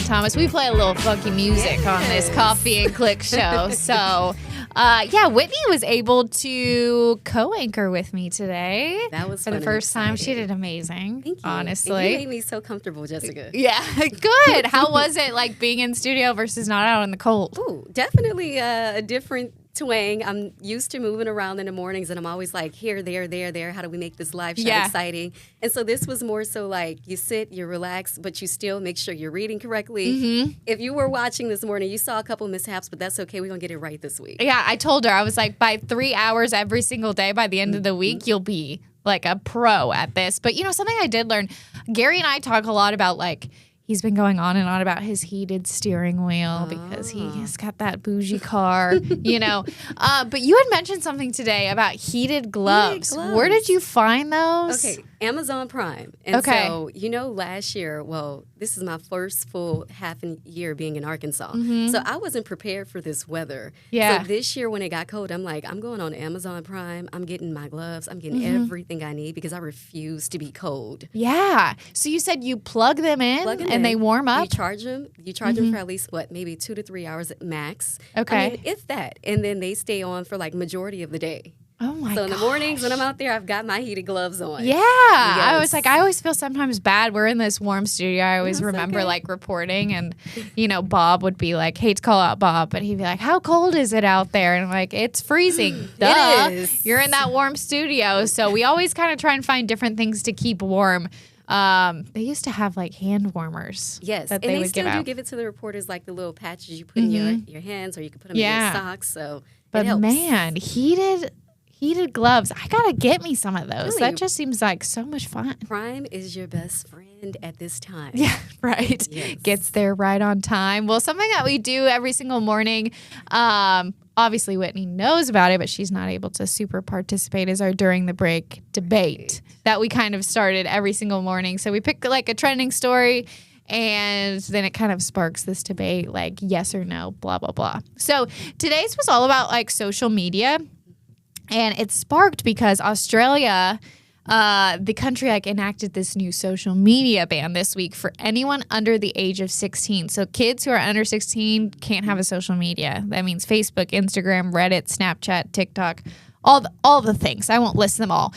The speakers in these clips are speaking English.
Thomas. We play a little funky music on this Coffee and Click show. So, Whitney was able to co-anchor with me today. That was for the first time. She did amazing. Thank you. Honestly, and you made me so comfortable, Jessica. Yeah, good. How was it like being in studio versus not out in the cold? Ooh, definitely a different twang. I'm used to moving around in the mornings, and I'm always like here, there. How do we make this live show exciting? And so this was more so like you sit, you relax, but you still make sure you're reading correctly. Mm-hmm. If you were watching this morning, you saw a couple mishaps, but that's okay. We're going to get it right this week. Yeah, I told her, I was like, by 3 hours every single day, by the end of the week, you'll be like a pro at this. But, something I did learn, Gary and I talk a lot about like, he's been going on and on about his heated steering wheel because he has got that bougie car, But you had mentioned something today about heated gloves. Where did you find those? Okay, Amazon Prime. And so, last year, this is my first full half a year being in Arkansas. Mm-hmm. So I wasn't prepared for this weather. Yeah. So this year when it got cold, I'm like, I'm going on Amazon Prime. I'm getting my gloves. I'm getting everything I need because I refuse to be cold. Yeah. So you said you plug them in and they warm up? You charge them. You charge them for at least, maybe 2 to 3 hours at max. Okay. I mean, if that. And then they stay on for like majority of the day. Oh my god! So in the mornings when I'm out there, I've got my heated gloves on. Yeah, yes. I was like, I always feel sometimes bad. We're in this warm studio. I always remember like reporting, and Bob would be like, hate to call out Bob, but he'd be like, "How cold is it out there?" And I'm like, "It's freezing." Duh. It is. You're in that warm studio, so we always kind of try and find different things to keep warm. They used to have like hand warmers. Yes, that and they would still give do out. give it to the reporters, like the little patches you put in your hands, or you can put them in your socks. So, but it helps. Man, heated gloves. I gotta get me some of those. Really? That just seems like so much fun. Prime is your best friend at this time. Yeah, right. Yes. Gets there right on time. Well, something that we do every single morning, obviously Whitney knows about it, but she's not able to super participate, is our During the Break debate that we kind of started every single morning. So we pick like a trending story, and then it kind of sparks this debate, like yes or no, blah, blah, blah. So today's was all about like social media. And it sparked because Australia, the country enacted this new social media ban this week for anyone under the age of 16. So kids who are under 16 can't have a social media. That means Facebook, Instagram, Reddit, Snapchat, TikTok, all the things. I won't list them all.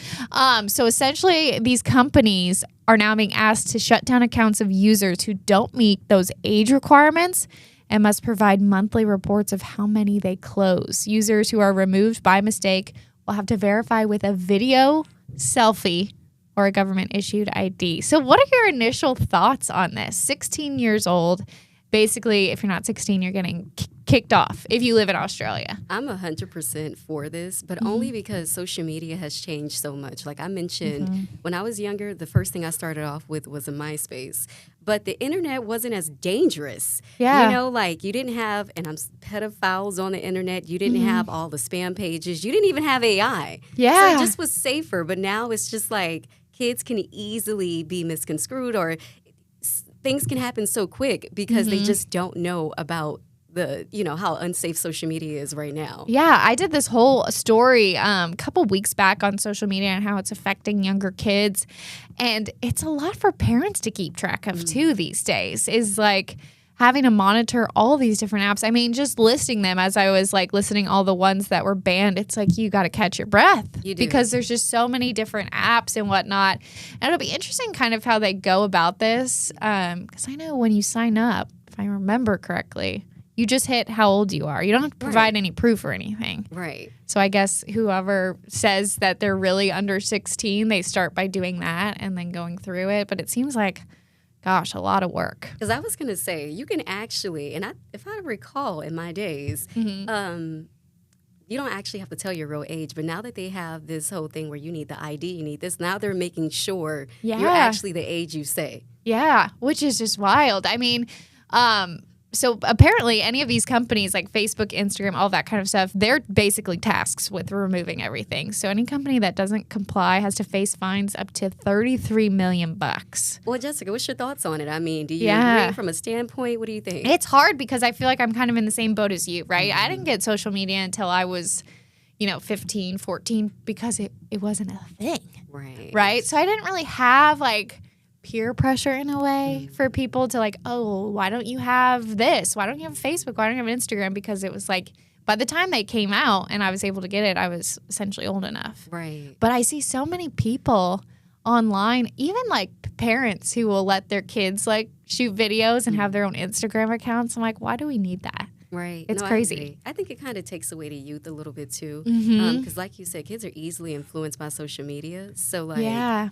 So essentially, these companies are now being asked to shut down accounts of users who don't meet those age requirements and must provide monthly reports of how many they close. Users who are removed by mistake will have to verify with a video, selfie, or a government-issued ID. So what are your initial thoughts on this? 16 years old. Basically, if you're not 16, you're getting kicked off if you live in Australia. I'm 100% for this, but only because social media has changed so much. Like I mentioned, when I was younger, the first thing I started off with was a MySpace. But the internet wasn't as dangerous. Yeah. Like you didn't have, and I'm pedophiles on the internet. You didn't have all the spam pages. You didn't even have AI. Yeah. So it just was safer. But now it's just like kids can easily be misconstrued, or things can happen so quick because they just don't know about how unsafe social media is right now. Yeah, I did this whole story a couple weeks back on social media and how it's affecting younger kids. And it's a lot for parents to keep track of too these days, is like having to monitor all these different apps. I mean, just listing them as I was like listening all the ones that were banned, it's like you got to catch your breath. You do. Because there's just so many different apps and whatnot. And it'll be interesting kind of how they go about this. Because I know when you sign up, if I remember correctly, you just hit how old you are. You don't have to provide any proof or anything. Right. So I guess whoever says that they're really under 16, they start by doing that and then going through it. But it seems like, gosh, a lot of work. Because I was going to say, you can actually, and if I recall in my days, you don't actually have to tell your real age. But now that they have this whole thing where you need the ID, you need this, now they're making sure you're actually the age you say. Yeah, which is just wild. I mean, so apparently any of these companies like Facebook, Instagram, all that kind of stuff, they're basically tasked with removing everything. So any company that doesn't comply has to face fines up to $33 million. Well, Jessica, what's your thoughts on it? I mean, do you agree from a standpoint? What do you think? It's hard because I feel like I'm kind of in the same boat as you, right? I didn't get social media until I was, 15, 14 because it wasn't a thing. Right. Right? So I didn't really have like peer pressure in a way for people to like, oh, why don't you have this? Why don't you have Facebook? Why don't you have Instagram? Because it was like, by the time they came out and I was able to get it, I was essentially old enough. Right. But I see so many people online, even like parents who will let their kids like shoot videos and have their own Instagram accounts. I'm like, why do we need that? Right. It's crazy. I think it kind of takes away the youth a little bit too. Mm-hmm. Because like you said, kids are easily influenced by social media. So like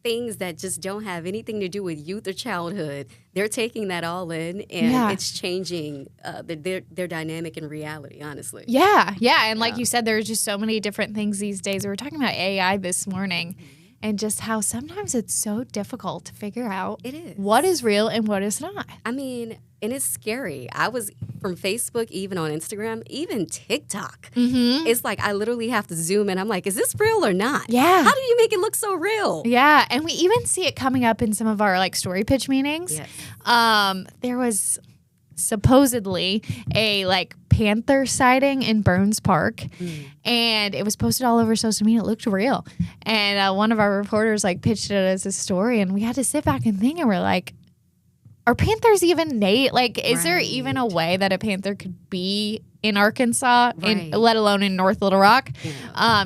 things that just don't have anything to do with youth or childhood, they're taking that all in, and it's changing their dynamic in reality, honestly. Yeah. And like you said, there's just so many different things these days. We were talking about AI this morning. And just how sometimes it's so difficult to figure out what is real and what is not. I mean, and it's scary. I was from Facebook, even on Instagram, even TikTok. Mm-hmm. It's like I literally have to zoom in. I'm like, is this real or not? Yeah. How do you make it look so real? Yeah. And we even see it coming up in some of our like story pitch meetings. Yes. There was supposedly a like panther sighting in Burns Park, and it was posted all over social media. It looked real, and one of our reporters like pitched it as a story, and we had to sit back and think, and we're like, are panthers even like is there even a way that a panther could be in Arkansas, let alone in North Little Rock?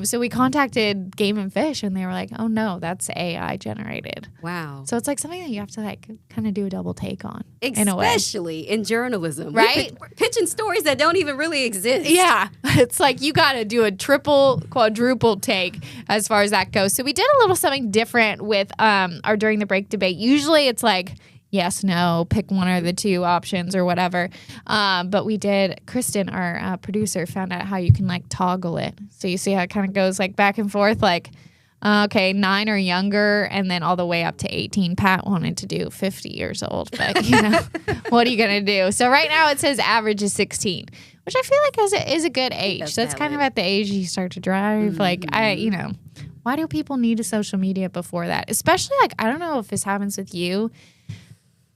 So we contacted Game and Fish, and they were like, oh no, that's AI generated. Wow. So it's like something that you have to like kind of do a double take on. Especially in journalism. Right? We're pitching stories that don't even really exist. Yeah. It's like you got to do a triple, quadruple take as far as that goes. So we did a little something different with our During the Break debate. Usually it's like, yes, no, pick one of the two options or whatever. But we did, Kristen, our producer, found out how you can like toggle it. So you see how it kind of goes like back and forth, like, okay, 9 or younger, and then all the way up to 18. Pat wanted to do 50 years old, but you know, what are you going to do? So right now it says average is 16, which I feel like is a good age. That's kind of at the age you start to drive. Like, why do people need a social media before that? Especially like, I don't know if this happens with you,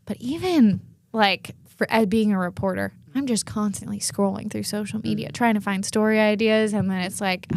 but even like as being a reporter, I'm just constantly scrolling through social media, trying to find story ideas. And then it's like,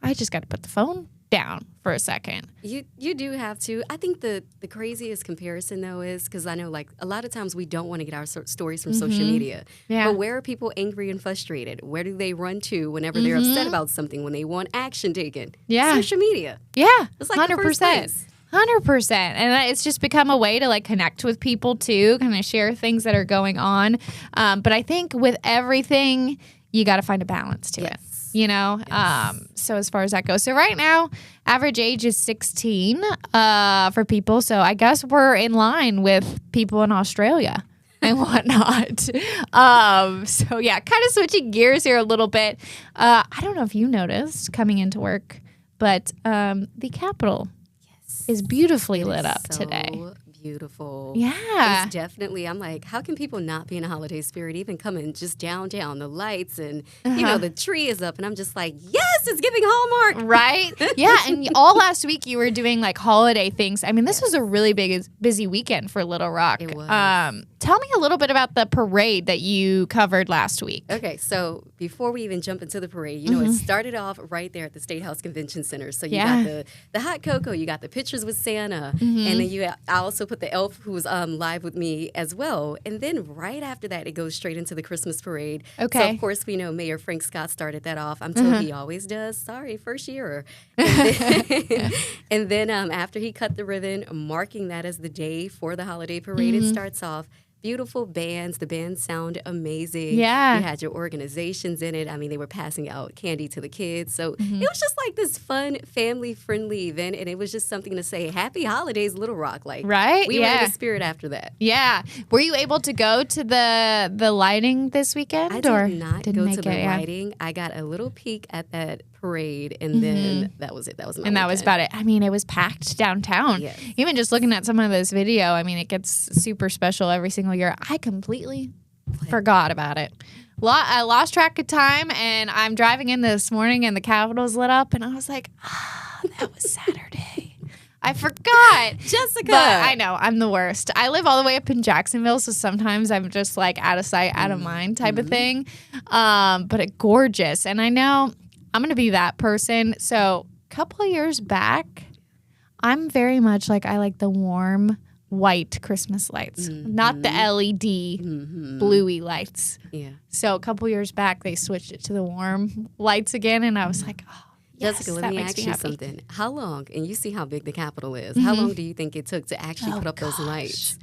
I just got to put the phone down for a second. You do have to. I think the craziest comparison, though, is because I know like a lot of times we don't want to get our stories from social media. Yeah. But where are people angry and frustrated? Where do they run to whenever they're upset about something, when they want action taken? Yeah. Social media. Yeah. It's like 100%. 100%. And it's just become a way to like connect with people too, kind of share things that are going on. But I think with everything, you got to find a balance to it, you know? Yes. So as far as that goes. So right now, average age is 16 for people. So I guess we're in line with people in Australia and whatnot. So yeah, kind of switching gears here a little bit. I don't know if you noticed coming into work, but the Capitol is beautifully lit up today. Beautiful. Yeah. It's definitely, I'm like, how can people not be in a holiday spirit, even coming just downtown, the lights and, you know, the tree is up. And I'm just like, yes, it's giving Hallmark. Right? Yeah. And all last week you were doing like holiday things. I mean, this was a really busy weekend for Little Rock. It was. Tell me a little bit about the parade that you covered last week. Okay. So before we even jump into the parade, you know, it started off right there at the State House Convention Center. So you got the hot cocoa, you got the pictures with Santa, and then I also put the elf who was live with me as well. And then right after that, it goes straight into the Christmas parade. Okay. So, of course, we know Mayor Frank Scott started that off. I'm told he always does. Sorry, first year. And then after he cut the ribbon, marking that as the day for the holiday parade, it starts off. Beautiful bands. The bands sound amazing. Yeah. You had your organizations in it. I mean, they were passing out candy to the kids. So it was just like this fun, family-friendly event. And it was just something to say, happy holidays, Little Rock. Like, right? We were in the spirit after that. Yeah. Were you able to go to the lighting this weekend? I did not go to the lighting. I got a little peek at that parade, and then that was it. That was my weekend. That was about it. I mean, it was packed downtown. Yes. Even just looking at some of this video, I mean, it gets super special every single year. I completely forgot about it. I lost track of time, and I'm driving in this morning, and the Capitol's lit up, and I was like, that was Saturday. I forgot. Jessica. But I know, I'm the worst. I live all the way up in Jacksonville, so sometimes I'm just like out of sight, out of mind type of thing. But it's gorgeous. And I know I'm going to be that person. So a couple of years back, I'm very much like, I like the warm white Christmas lights, not the LED bluey lights. Yeah. So a couple years back, they switched it to the warm lights again, and I was like, oh, yes, Jessica, let me ask you something. How long, and you see how big the Capitol is, how long do you think it took to actually put up those lights?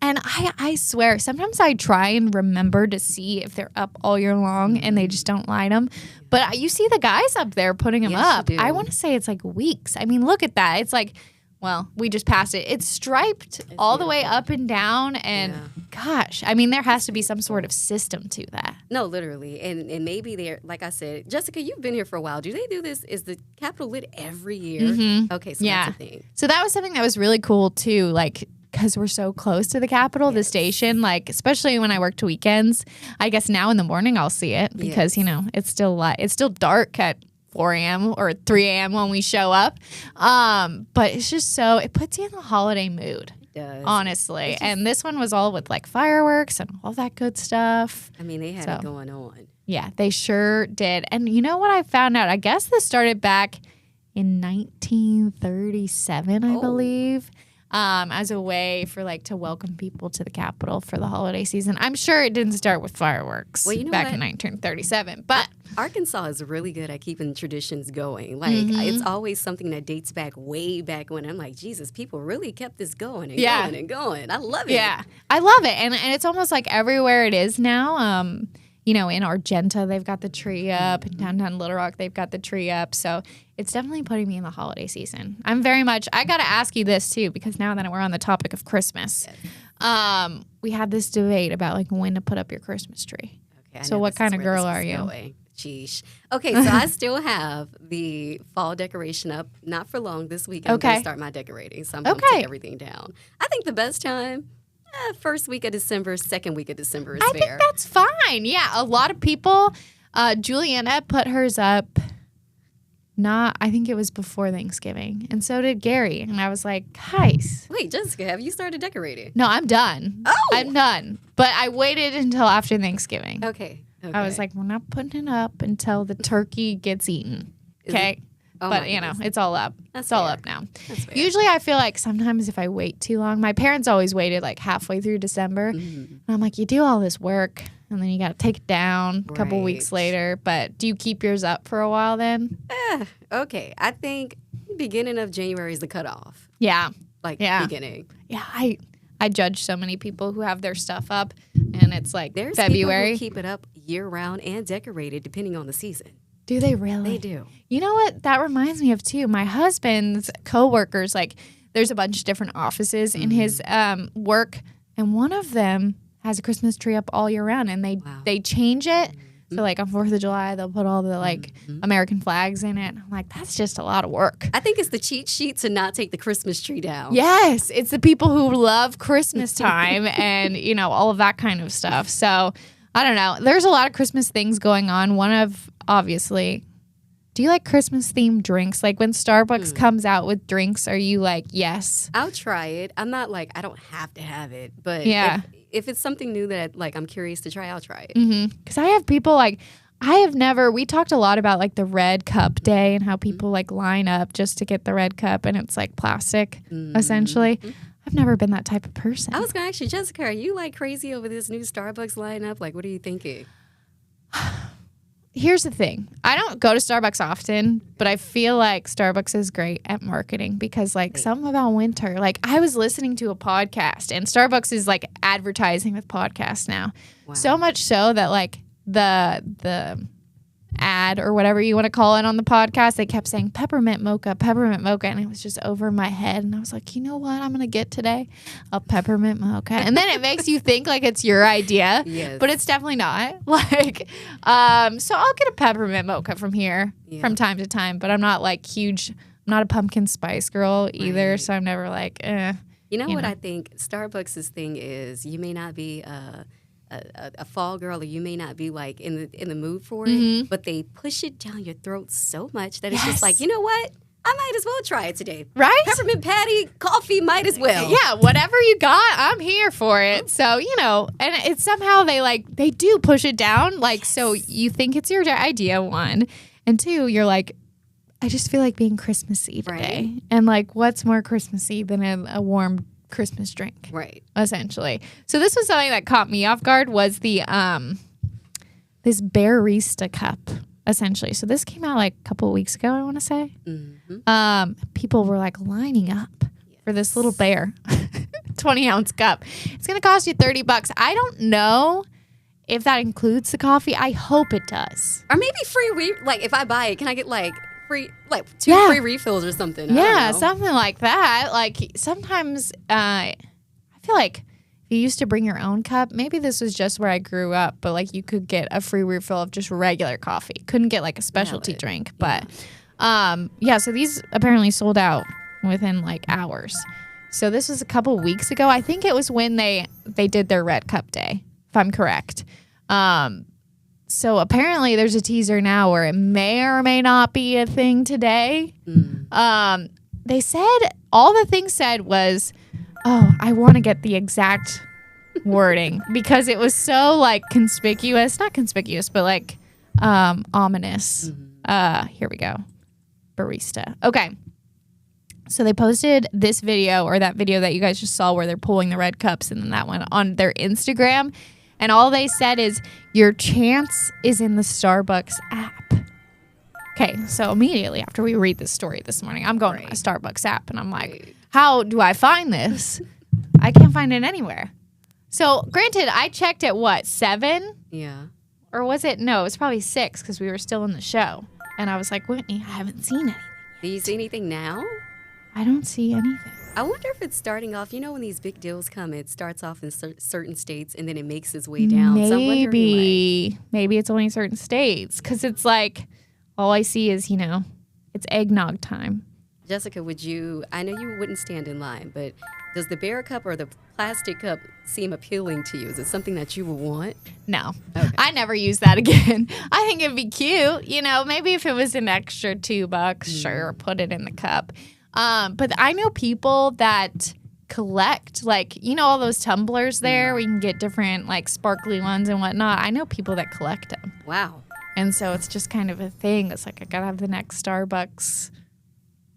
And I swear, sometimes I try and remember to see if they're up all year long and they just don't light them. But you see the guys up there putting them up. I want to say it's like weeks. I mean, look at that. It's like, well, we just passed it. It's striped all the way up and down. And gosh, I mean, there has to be some sort of system to that. No, literally. And maybe they're, like I said, Jessica, you've been here for a while. Do they do this? Is the Capitol lit every year? Okay, so that's a thing. So that was something that was really cool too. Like, because we're so close to the Capitol, the station, like, especially when I worked weekends, I guess now in the morning I'll see it because, you know, it's still light. It's still dark at 4 a.m. or 3 a.m. when we show up. But it's just so, it puts you in the holiday mood. It does. Honestly. And this one was all with like fireworks and all that good stuff. I mean, they had it going on. Yeah, they sure did. And you know what I found out? I guess this started back in 1937, I believe. As a way for like to welcome people to the Capitol for the holiday season. I'm sure it didn't start with fireworks back in 1937, but Arkansas is really good at keeping traditions going. Like it's always something that dates back way back when. I'm like, Jesus, people really kept this going and going and going. I love it. Yeah, I love it, and it's almost like everywhere it is now. You know, in Argenta, they've got the tree up. In downtown Little Rock, they've got the tree up. So it's definitely putting me in the holiday season. I'm very much, I got to ask you this too, because now that we're on the topic of Christmas, we had this debate about like when to put up your Christmas tree. Okay, so what kind of girl are you? Sheesh. Okay, so I still have the fall decoration up, not for long this week. I'm going to start my decorating, so I'm going to take everything down. I think the best time, first week of December, second week of December is fair. I think that's fine. Yeah, a lot of people, Juliana put hers up, I think it was before Thanksgiving, and so did Gary. And I was like, guys. Wait, Jessica, have you started decorating? No, I'm done. Oh! I'm done. But I waited until after Thanksgiving. Okay. I was like, we're not putting it up until the turkey gets eaten. Okay? But, you know, it's all up. It's all up now. Usually I feel like sometimes if I wait too long, my parents always waited like halfway through December. And I'm like, you do all this work and then you got to take it down a couple weeks later. But do you keep yours up for a while then? Okay. I think beginning of January is the cutoff. Yeah. Beginning. Yeah. I judge so many people who have their stuff up and it's like There's February. People who keep it up year round and decorated depending on the season. Do they really? They do. You know what? That reminds me of, too, my husband's coworkers, like, there's a bunch of different offices in his work, and one of them has a Christmas tree up all year round, and they change it. So, like, on 4th of July, they'll put all the, like, American flags in it. I'm like, that's just a lot of work. I think it's the cheat sheet to not take the Christmas tree down. Yes. It's the people who love Christmas time and, you know, all of that kind of stuff. So, I don't know. There's a lot of Christmas things going on. One of, obviously, do you like Christmas themed drinks? Like when Starbucks comes out with drinks, are you like, yes? I'll try it. I'm not like, I don't have to have it. But if it's something new that like I'm curious to try, I'll try it. Because I have people like, we talked a lot about like the red cup day and how people like line up just to get the red cup and it's like plastic, essentially. I've never been that type of person. I was going to ask you, Jessica, are you like crazy over this new Starbucks lineup? Like, what are you thinking? Here's the thing. I don't go to Starbucks often, but I feel like Starbucks is great at marketing because like something about winter, like I was listening to a podcast and Starbucks is like advertising with podcasts now. Wow. So much so that like the ad or whatever you want to call it on the podcast, they kept saying peppermint mocha, and it was just over my head and I was like, you know what I'm gonna get today? A peppermint mocha. And then it makes you think like it's your idea, but it's definitely not. Like so I'll get a peppermint mocha from here from time to time, but I'm not like huge, I'm not a pumpkin spice girl either, so I'm never like you know what I think Starbucks' thing is, you may not be a fall girl, or you may not be like in the mood for it, but they push it down your throat so much that it's just like, you know what? I might as well try it today. Right? Peppermint patty, coffee, might as well. Yeah, whatever you got, I'm here for it. So, you know, and it's somehow they do push it down. Like, so you think it's your idea, one. And two, you're like, I just feel like being Christmassy today. And like, what's more Christmassy than a warm Christmas drink? Right. Essentially. So this was something that caught me off guard was the this barista cup, essentially. So this came out like a couple of weeks ago, I want to say. People were like lining up for this little bear 20-ounce cup. It's going to cost you $30. I don't know if that includes the coffee. I hope it does. Or maybe free, like if I buy it, can I get like free, like two free refills or something? Yeah, something like that. Like sometimes I feel like if you used to bring your own cup, maybe this was just where I grew up, but like you could get a free refill of just regular coffee. Couldn't get like a specialty drink. But so these apparently sold out within like hours. So this was a couple weeks ago. I think it was when they did their Red Cup Day, if I'm correct. So apparently there's a teaser now where it may or may not be a thing today. They said, all the thing said was, I want to get the exact wording because it was so like conspicuous, not conspicuous, but like ominous. Here we go. Barista. Okay. So they posted this video, or that video that you guys just saw where they're pulling the red cups, and then that went on their Instagram. And all they said is, your chance is in the Starbucks app. Okay, so immediately after we read this story this morning, I'm going to my Starbucks app, and I'm like, how do I find this? I can't find it anywhere. So, granted, I checked at 7? Yeah. Or was it? No, it was probably 6 because we were still in the show. And I was like, Whitney, I haven't seen anything. Do you see anything now? I don't see anything. I wonder if it's starting off, when these big deals come, it starts off in certain states and then it makes its way down. Maybe it's only certain states because it's like all I see is, it's eggnog time. Jessica, I know you wouldn't stand in line, but does the bear cup or the plastic cup seem appealing to you? Is it something that you would want? No. Okay. I never use that again. I think it'd be cute. Maybe if it was an extra $2, sure, put it in the cup. But I know people that collect, like, all those tumblers there where you can get different, like, sparkly ones and whatnot. I know people that collect them. Wow. And so it's just kind of a thing. It's like, I got to have the next Starbucks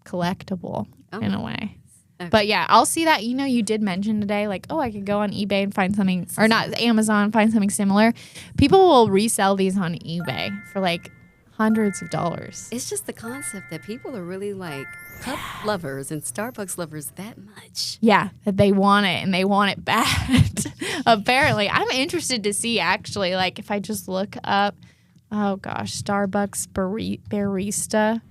collectible in a way. Okay. But yeah, I'll see that. You did mention today, like, I could go on eBay and find something, or not Amazon, find something similar. People will resell these on eBay for like hundreds of dollars. It's just the concept that people are really like cup lovers and Starbucks lovers that much. Yeah, that they want it and they want it bad. Apparently. I'm interested to see actually, like if I just look up, Starbucks barista,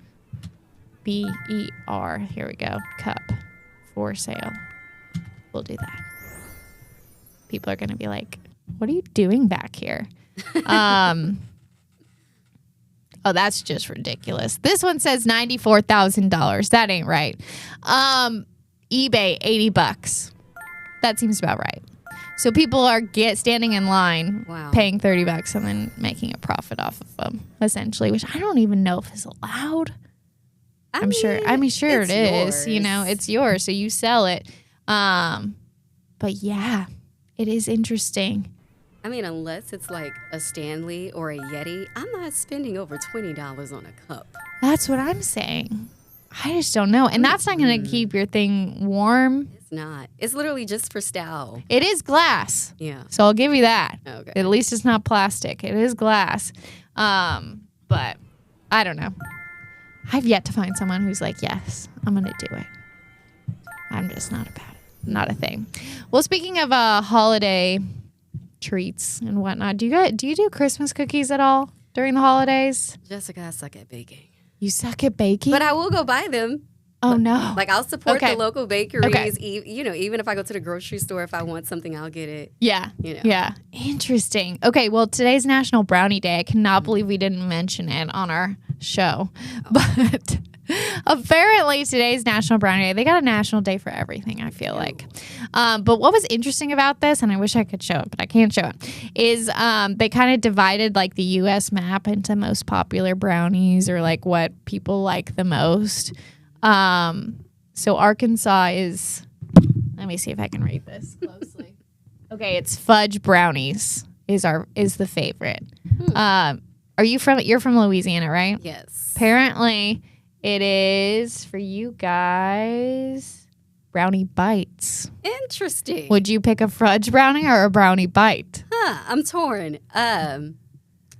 BER, here we go, cup for sale. We'll do that. People are going to be like, what are you doing back here? That's just ridiculous. This one says $94,000. That ain't right. eBay, $80. That seems about right. So people are standing in line, paying $30 and then making a profit off of them, essentially, which I don't even know if is allowed. I'm sure it is. It's yours, so you sell it. But yeah, it is interesting. Unless it's like a Stanley or a Yeti, I'm not spending over $20 on a cup. That's what I'm saying. I just don't know. And that's not going to keep your thing warm. It's not. It's literally just for style. It is glass. Yeah. So I'll give you that. Okay. At least it's not plastic. It is glass. But I don't know. I've yet to find someone who's like, yes, I'm going to do it. I'm just not about it. Not a thing. Well, speaking of holiday treats and whatnot, do you do Christmas cookies at all during the holidays? Jessica, I suck at baking. You suck at baking? But I will go buy them. Oh, no. Like, I'll support the local bakeries. Even if I go to the grocery store, if I want something, I'll get it. Yeah. Yeah. Interesting. Okay, well, today's National Brownie Day. I cannot believe we didn't mention it on our show. But apparently today's National Brownie Day. They got a national day for everything, I feel like. But what was interesting about this, and I wish I could show it, but I can't show it, is they kind of divided like the U.S. map into most popular brownies or like what people like the most. So Arkansas is, let me see if I can read this closely. Okay, it's fudge brownies is the favorite. You're from Louisiana, right? Yes. Apparently It is for you guys brownie bites. Interesting. Would you pick a fudge brownie or a brownie bite? I'm torn. I'm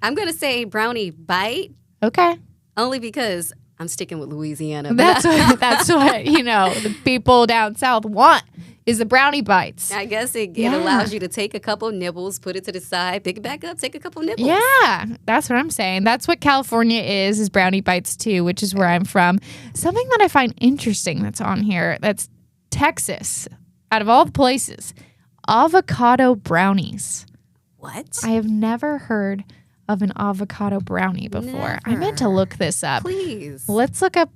gonna say brownie bite. Okay. Only because I'm sticking with Louisiana. That's what the people down south want is the brownie bites. I guess it allows you to take a couple nibbles, put it to the side, pick it back up, take a couple nibbles. Yeah, that's what I'm saying. That's what California is brownie bites too, which is where I'm from. Something that I find interesting that's on here, that's Texas, out of all the places, avocado brownies. What? I have never heard of an avocado brownie before. Never. I meant to look this up. Please. Let's look up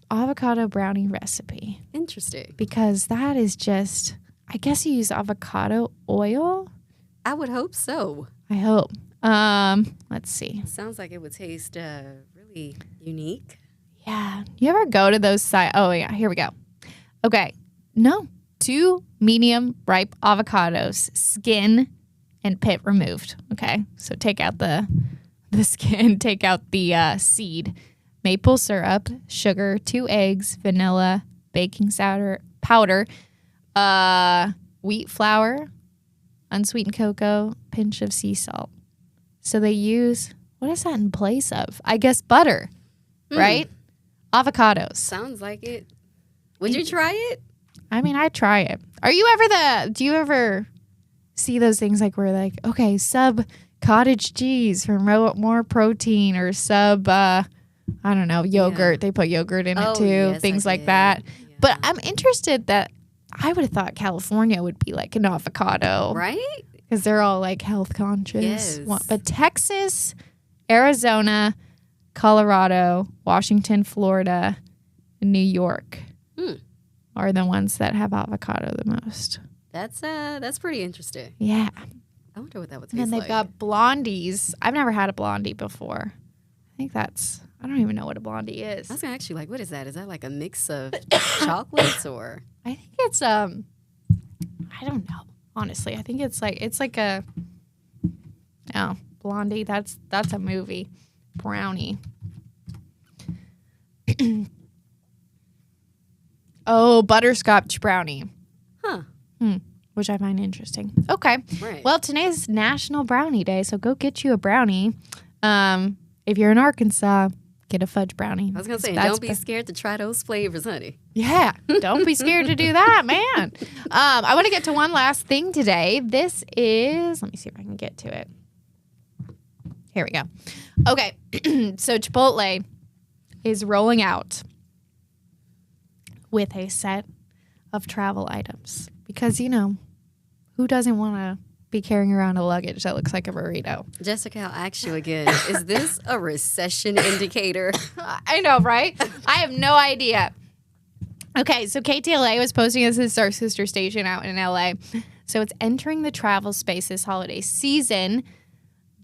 avocado brownie recipe. Interesting. Because that is just, I guess you use avocado oil? I would hope so. I hope. Let's see. Sounds like it would taste really unique. Yeah. You ever go to those sites? Oh, yeah. Here we go. Okay. No. 2 medium ripe avocados, skin and pit removed. Okay. So take out the skin, take out the seed. Maple syrup, sugar, 2 eggs, vanilla, baking powder, wheat flour, unsweetened cocoa, pinch of sea salt. So they use, what is that in place of? I guess butter, right? Avocados. Sounds like it. Would you try it? I mean, I'd try it. Do you ever see those things like where like, okay, sub cottage cheese for more protein or sub, I don't know, yogurt. Yeah. They put yogurt in it too, yes, things like that. Yeah. But I'm interested that I would have thought California would be like an avocado. Right? Because they're all like health conscious. Yes. But Texas, Arizona, Colorado, Washington, Florida, and New York are the ones that have avocado the most. That's pretty interesting. Yeah. I wonder what that would taste like. And they've got blondies. I've never had a blondie before. I don't even know what a blondie is. I was gonna ask you, like, what is that? Is that like a mix of chocolates or? I think it's I don't know. Honestly, I think it's like a blondie. That's a movie. Brownie. Oh, butterscotch brownie. Huh. Which I find interesting. Okay. Right. Well, today's National Brownie Day, so go get you a brownie. If you're in Arkansas, get a fudge brownie. I was going to say, don't be scared to try those flavors, honey. Yeah, don't be scared to do that, man. I want to get to one last thing today. This is, let me see if I can get to it. Here we go. Okay, so Chipotle is rolling out with a set of travel items because, who doesn't want to be carrying around a luggage that looks like a burrito? Jessica, I'll ask you again. Is this a recession indicator? I know, right? I have no idea. Okay, so KTLA was posting this as our sister station out in LA. So it's entering the travel space this holiday season.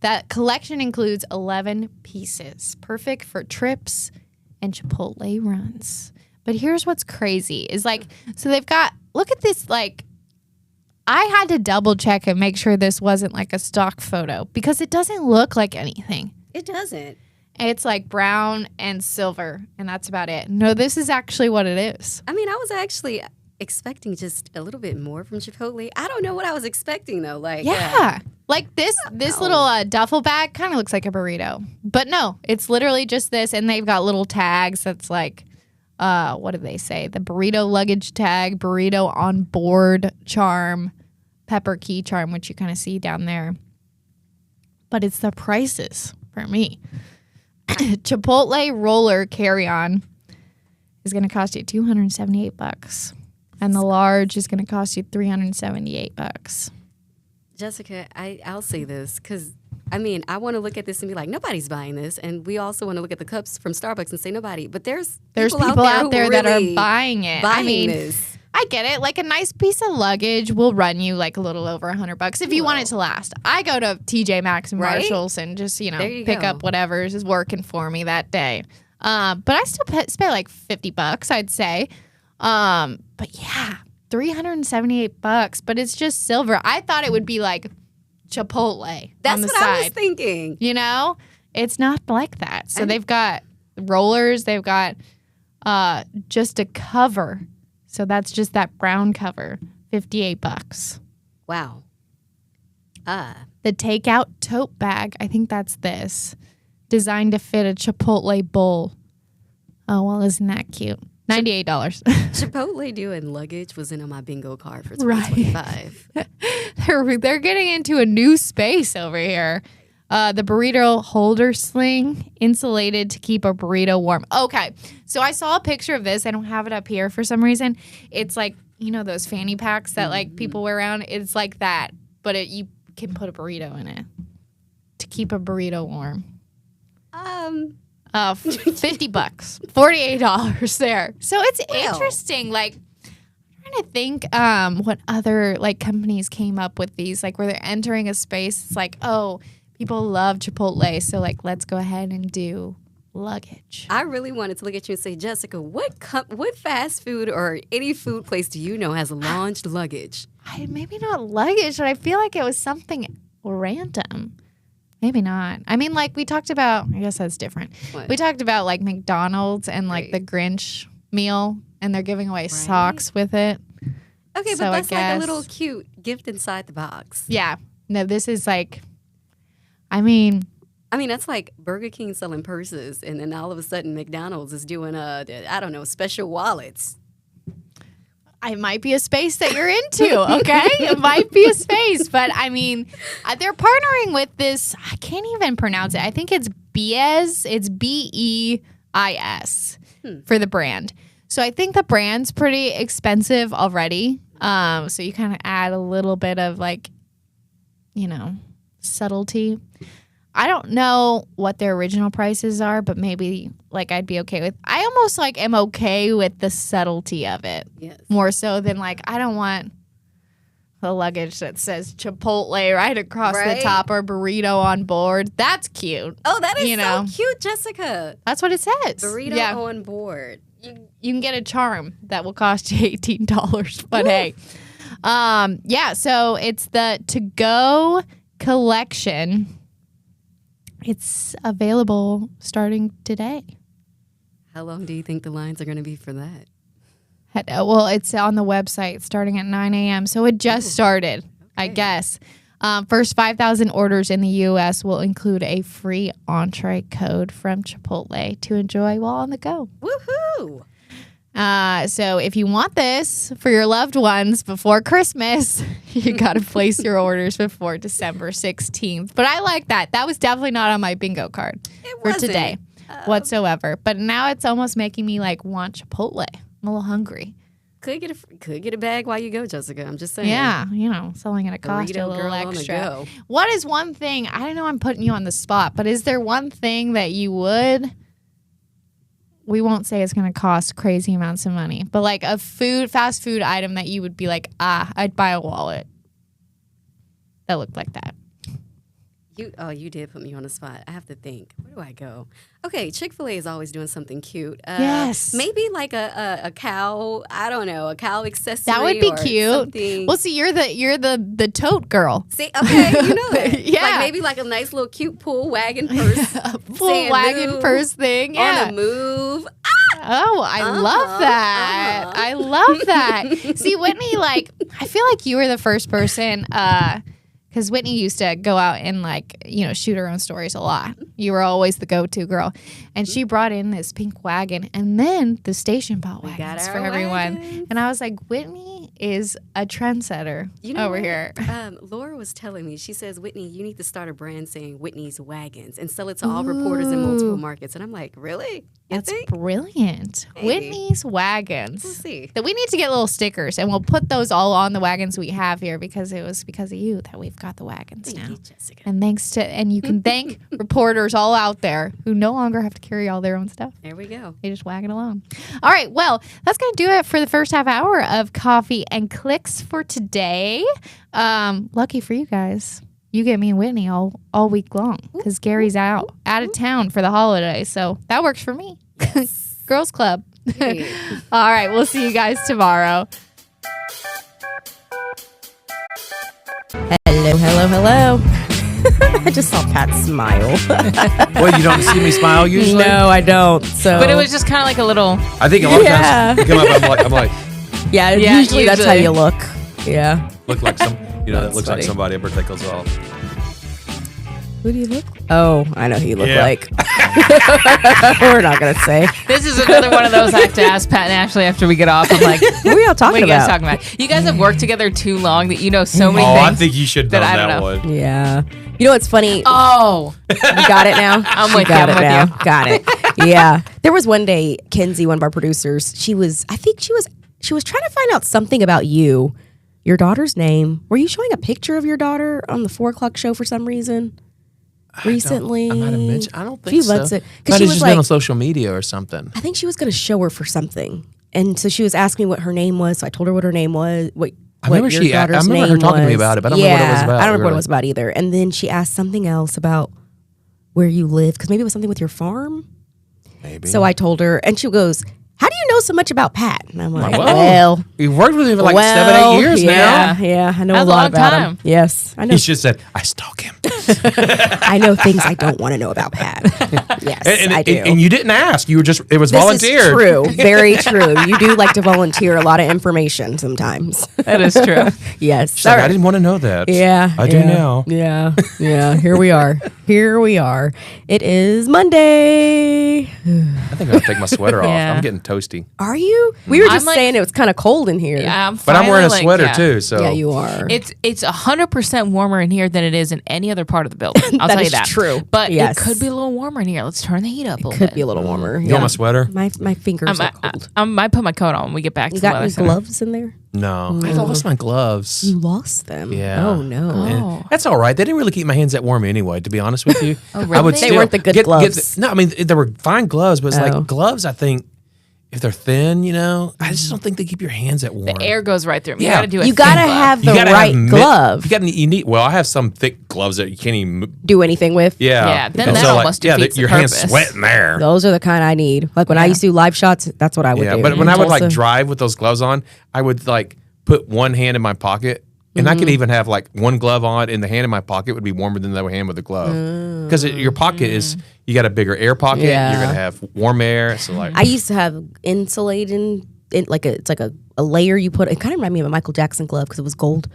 That collection includes 11 pieces, perfect for trips and Chipotle runs. But here's what's crazy is so they've got, look at this, I had to double check and make sure this wasn't like a stock photo because it doesn't look like anything. It doesn't. It's like brown and silver, and that's about it. No, this is actually what it is. I mean, I was actually expecting just a little bit more from Chipotle. I don't know what I was expecting, though. This little duffel bag kind of looks like a burrito. But no, it's literally just this, and they've got little tags that's like, what do they say? The burrito luggage tag, burrito on board charm, pepper key charm, which you kind of see down there. But it's the prices for me. Chipotle roller carry-on is going to cost you $278, and the large is going to cost you $378. Jessica, I'll say this because I want to look at this and be like, nobody's buying this, and we also want to look at the cups from Starbucks and say nobody. But there's people out there that are buying it. This. I get it. Like a nice piece of luggage will run you like a little over $100 if you want it to last. I go to TJ Maxx and Marshalls and just pick up whatever is working for me that day. But I still spend like $50, I'd say. But yeah, $378. But it's just silver. I thought it would be like Chipotle. That's on the what side. I was thinking. It's not like that. So they've got rollers. They've got just a cover. So that's just that brown cover, $58. Wow. The takeout tote bag, I think that's this, designed to fit a Chipotle bowl. Oh, well, isn't that cute? $98. Chipotle doing luggage was in on my bingo card for 2025. Right. They're getting into a new space over here. The burrito holder sling, insulated to keep a burrito warm. Okay, so I saw a picture of this. I don't have it up here for some reason. It's like, you know, those fanny packs that like people wear around. It's like that, but you can put a burrito in it to keep a burrito warm. $50, $48 there. So it's interesting. Like, I'm trying to think what other like companies came up with these, like where they're entering a space. It's like, oh, people love Chipotle, so like let's go ahead and do luggage. I really wanted to look at you and say, Jessica, what fast food or any food place do you know has launched luggage? Maybe not luggage, but I feel like it was something random. Maybe not. I mean, like we talked about, I guess that's different. What? We talked about like McDonald's and like the Grinch meal, and they're giving away socks with it. Okay, so but that's like a little cute gift inside the box. Yeah. No, this is like, I mean, that's like Burger King selling purses, and then all of a sudden McDonald's is doing special wallets. It might be a space that you're into, okay? It might be a space. But, I mean, they're partnering with this. I can't even pronounce it. I think it's Beis. It's Beis for the brand. So I think the brand's pretty expensive already. So you kind of add a little bit of, like, you know, subtlety. I don't know what their original prices are, but maybe like I'd be okay with. I almost like am okay with the subtlety of it, more so than like I don't want the luggage that says Chipotle right across the top or burrito on board. That's cute. Oh, that is so cute, Jessica. That's what it says. Burrito on board. You can get a charm that will cost you $18, but hey, So it's the to-go collection. It's available starting today. How long do you think the lines are going to be for that? Well, it's on the website starting at 9 a.m. So it just started, I guess. First 5,000 orders in the U.S. will include a free entree code from Chipotle to enjoy while on the go. Woohoo! So if you want this for your loved ones before Christmas, you got to place your orders before December 16th. But I like that. That was definitely not on my bingo card for today whatsoever. But now it's almost making me like want Chipotle. I'm a little hungry. Could get a bag while you go, Jessica. I'm just saying. Yeah, you know, it's only going to cost you a little extra. What is one thing? I don't know. I'm putting you on the spot, but is there one thing that you would? We won't say it's going to cost crazy amounts of money, but like a fast food item that you would be like, I'd buy a wallet that looked like that. You did put me on the spot. I have to think. Where do I go? Okay, Chick-fil-A is always doing something cute. Yes. Maybe like a cow, I don't know, a cow accessory. That would be cute. Something. Well, see, you're the tote girl. See, okay, you know that. Yeah. Like maybe like a nice little cute pull wagon purse. Pull wagon purse thing. Yeah. On the move. Oh, I love that. I love that. See, Whitney, like, I feel like you were the first person, because Whitney used to go out and, like, you know, shoot her own stories a lot. You were always the go-to girl. And she brought in this pink wagon, and then the station bought wagons for everyone. Wagons. And I was like, Whitney is a trendsetter over here. Laura was telling me, she says, Whitney, you need to start a brand saying Whitney's Wagons and sell it to all reporters in multiple markets. And I'm like, really? That's brilliant. Maybe. Whitney's Wagons. We'll see. That we need to get little stickers, and we'll put those all on the wagons we have here because it was because of you that we've got the wagons now. Thank you, Jessica. And you can thank reporters all out there who no longer have to carry all their own stuff. There we go. They just wag it along. All right. Well, that's going to do it for the first half hour of Coffee and Clicks for today. Lucky for you guys. You get me and Whitney all week long because Gary's out of town for the holidays. So that works for me. Yes. Girls Club. Hey. All right. We'll see you guys tomorrow. Hello. I just saw Pat smile. Well, you don't see me smile usually? No, I don't. So, But it was just kind of like a little. I think a lot of times you come up, I'm like, yeah, Yeah, usually that's how you look. Yeah. look like some, that looks funny. like somebody, a birthday goes off. Who do you look? Oh, I know who you look Yeah. like. We're not gonna say. This is another one of those I have to ask Pat and Ashley after we get off. I'm like, What are y'all talking what are you guys about? talking about? You guys have worked together too long that you know so many Oh, things. I think you should know that I that don't know. one. Yeah. You know what's funny? Oh, You got it now? I'm She with you, got I'm it with now. you. Got it. Yeah. There was one day, Kenzie, one of our producers, she was trying to find out something about you, your daughter's name. Were you showing a picture of your daughter on the 4:00 show for some reason? Recently? I might have mentioned. I don't think Few so. months ago. 'Cause Might she have was just like, been on social media or something. I think she was going to show her for something. And so she was asking me what her name was. So I told her what her name was. I remember your I daughter's remember her name talking to me was. about it, but I don't remember what it was about. I don't remember what really. it was about either. And then she asked something else about where you live, because maybe it was something with your farm. Maybe. So I told her, and she goes, "How do you know so much about Pat?" And I'm like, Well, you've worked with him for like 7-8 years yeah, now. Yeah, I know That's a a lot long about time. him. Yes, I know. He should said, I stalk him. I know things I don't want to know about Pat. Yes, I do. And you didn't ask. You were just, it was This volunteered. is true. Very true. You do like to volunteer a lot of information sometimes. that is true. Yes. She's like, All I right. didn't want to know that. Yeah. I do now. Yeah. Yeah. Here we are. Here we are. It is Monday. I think I'm going to take my sweater off. Yeah. I'm getting toasty. Are you? We were I'm just like- saying it was kind of cold in here. Yeah, But I'm wearing a finally, sweater yeah. too. So Yeah, you are. It's 100% warmer in here than it is in any other part of the building. I'll That tell you is that. true. But Yes. it could be a little warmer in here. Let's turn the heat up a little Could bit. be a little warmer. You want my sweater? My fingers are cold. I might put my coat on when we get back You to the got weather any center. gloves in there? No. I lost my gloves. You lost them. Yeah. Oh no. And that's all right. They didn't really keep my hands that warm anyway, to be honest with you. Oh, really? They weren't the good gloves. No, I mean, they were fine gloves, but it's Oh. like gloves, I think, if they're thin, I just don't think they keep your hands that warm. The air goes right through them. You Yeah. got to do it. You gotta thin glove. have You the gotta right have glove. You need. Well, I have some thick gloves that you can't even. Do anything with. Yeah. Yeah, then And that almost defeats the your hands purpose. sweating there. Those are the kind I need. Like when I used to do live shots, that's what I would Yeah, do. but when I would like Tulsa. drive with those gloves on, I would like put one hand in my pocket, and I could even have like one glove on, and the hand in my pocket would be warmer than the hand with the glove, because your pocket is you got a bigger air pocket. Yeah. You're gonna have warm air. So like, I used to have insulating, it's like a layer you put. It kind of reminded me of a Michael Jackson glove because it was gold.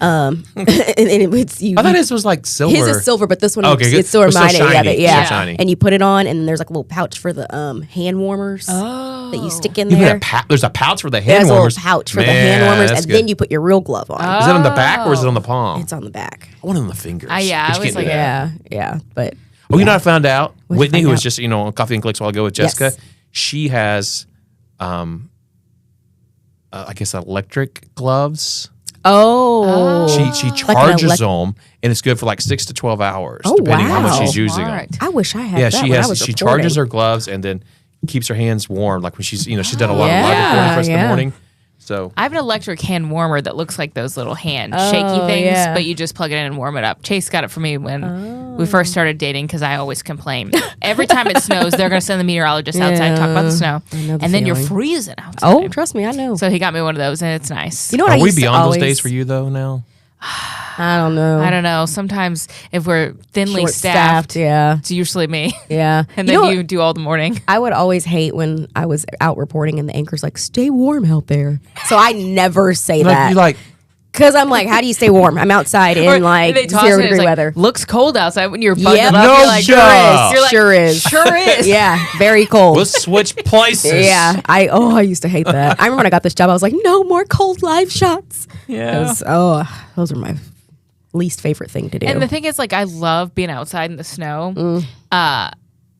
And it's you. I thought his was like silver. His is silver, but this one Okay, good. it's still It's still reminded me of shiny. it. It's Yeah, still shiny. and you put it on, and there's like a little pouch for the hand warmers that you stick in You there. put there's a pouch for the There's hand a little warmers. pouch for the Man, hand warmers, that's and good. then you put your real glove on. Is it on the back or is it on the palm? It's on the back. I want it on the fingers. yeah, But I you was can't do like, that. Yeah, but Oh, you know, what I found out What'd you Whitney, find who was out? just on Coffee and Clicks while ago with Jessica. Yes. She has, I guess, electric gloves. oh, She Like an charges them, and it's good for like 6 to 12 hours, Oh, depending how much wow. she's using Smart. them. I wish I had Yeah, that. she when I has. was She reporting. charges her gloves and then keeps her hands warm. Like when she's she's done a lot of live Yeah, recording for us in the yeah. morning. So I have an electric hand warmer that looks like those little hand shaky things, yeah. but you just plug it in and warm it up. Chase got it for me when we first started dating because I always complain. Every time it snows, they're going to send the meteorologist outside to talk about the snow. know the And then you're feeling. freezing outside. Oh, trust me, I know. So he got me one of those, and it's nice. You know what are I we used to beyond always, those days for you though now? I don't know. I don't know. Sometimes if we're thinly Short-staffed, staffed, yeah, it's usually me. yeah. And You then know you what? do all the morning. I would always hate when I was out reporting and the anchor's like, "Stay warm out there." So I never say that You like because I'm like, "How do you stay warm? I'm outside in like They toss 0 it, it's degree like, weather." Looks cold outside when you're bundled Yep. up. No You're like, joke. You're like, Sure is. Sure is. Yeah, very cold. let's switch places. Yeah, I used to hate that. I remember when I got this job, I was like, "No more cold live shots." Yeah. Those are my least favorite thing to do. And the thing is, like, I love being outside in the snow.